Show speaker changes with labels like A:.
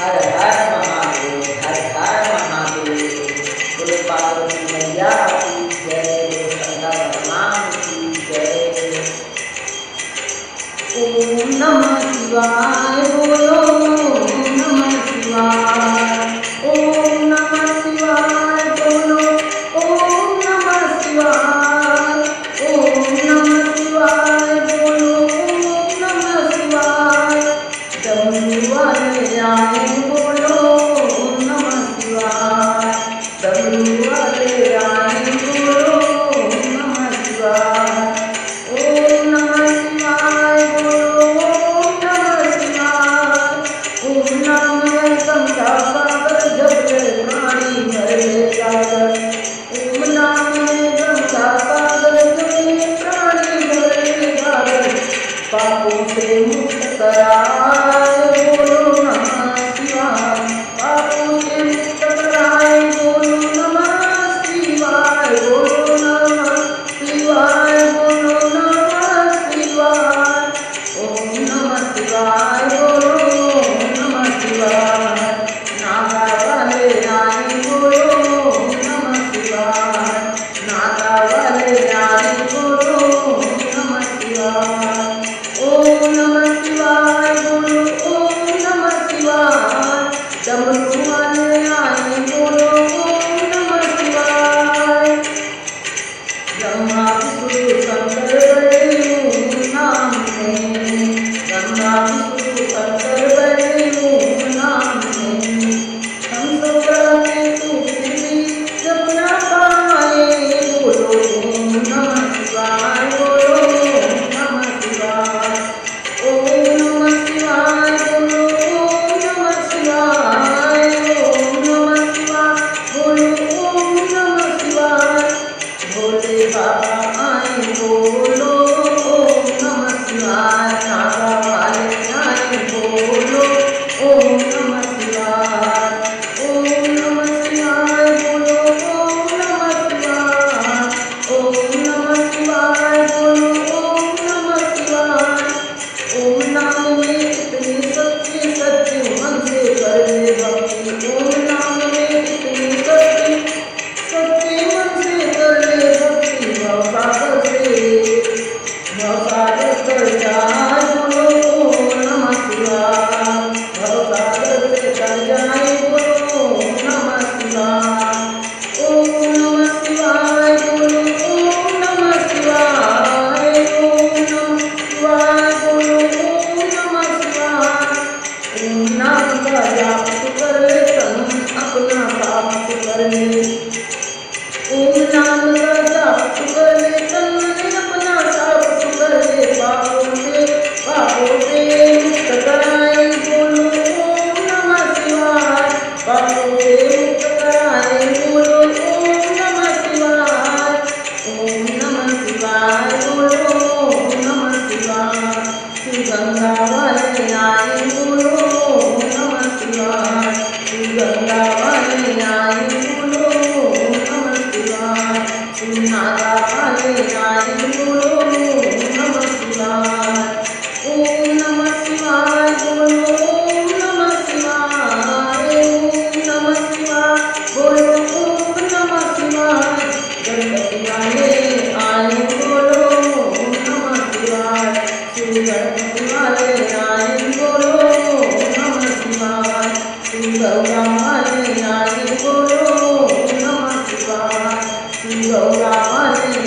A: हर हर महादेव, हर हर महादेव। बोलो पार्वती मैया की जय, बोलो शंकर भगवान की जय। ओम नमः शिवाय, बोलो ओम नमः शिवाय। ओम नमः शिवाय, बोलो ओम नमः शिवाय। ओम नमः शिवाय, बोलो ओम नमः शिवाय। डमरू वाले आए, बोलो ओम नमः शिवाय। डमरू वाले आए, बोलो ओम नमः शिवाय। ओम नमः शिवाय, बोलो ओम नमः शिवाय। ओम नाम में गंगा सागर, जपले प्राणी भरे सागर। ओम नाम में गंगा सागर, जपले प्राणी भरे सागर। पापों से मुक्त कराए, बोलो नमः शिवाय। पापों से मुक्त कराए, बोलो नमः शिवाय। बोलो नमः शिवाय, बोलो नमः शिवाय। ओम नमः शिवाय, बोलो ओम नमः शिवाय। नागा वाले आए, बोलो ओम नमः शिवाय। नागा वाले आए, बोलो ओम नमः शिवाय। ओम नमः शिवाय, बोलो ओम नमः शिवाय। डमरू वाले आए, बोलो ओम नमः शिवाय। ब्रह्मा विष्णु शंकर बड़े ओम नाम में। ब्रह्मा विष्णु शंकर बड़े ओम नाम में। हम सब करते तू फिर भी जब ना पाए, बोलो ओम नमः शिवाय। बोलो ओम नमः शिवाय। ओम नमः शिवाय, बोलो ओम नमः शिवाय। ओम नमः शिवाय, बोलो ओम नमः शिवाय। भोले बाबा आए, बोलो ओम नमः शिवाय। नागा वाले आए, बोलो ओम नमः शिवाय। ओम नमः शिवाय, बोलो ओम नमः शिवाय। ओम नमः शिवाय, बोलो ओम नमः शिवाय। ओम नाम में इतनी शक्ति, सच्चे मन से कर ले भक्ति। ओम नाम में इतनी शक्ति, सच्चे मन से कर ले भक्ति। भवसागर से भवसागर कर जाए, बोलो ओम नमः शिवाय। भवसागर से कर जाए, बोलो ओम नमः शिवाय। ओम नमः शिवाय, बोलो ओम नमः शिवाय। ओम नमः शिवाय, बोलो ओम नमः शिवाय। ओम नाम का जाप कर ले, तन अपना साफ कर ले। ओम नाम का जाप कर ले, तन अपना साफ कर ले। पापों से मुक्त कराए, बोलो ओम नमः शिवाय। पापों से मुक्त कराए, बोलो ओम नमः शिवाय। ओम नमः शिवाय, बोलो ओम नमः शिवाय। श्री गंगा वाले आए, बोलो ओम नमः शिवाय। श्री गंगा वाले आए, बोलो ओम नमः शिवाय। श्री नागा वाले आए, बोलो ओम नमः शिवाय। ओम नमः शिवाय, बोलो ओम नमः शिवाय। ओम नमः शिवाय, बोलो ओम नमः शिवाय। गणपति वाले आए, बोलो ओम नमः शिवाय। श्री गणपति वाले आए, बोलो ओम नमः शिवाय। श्री गौरा वाले आए, बोलो ओम नमः शिवाय। श्री गौरा वाले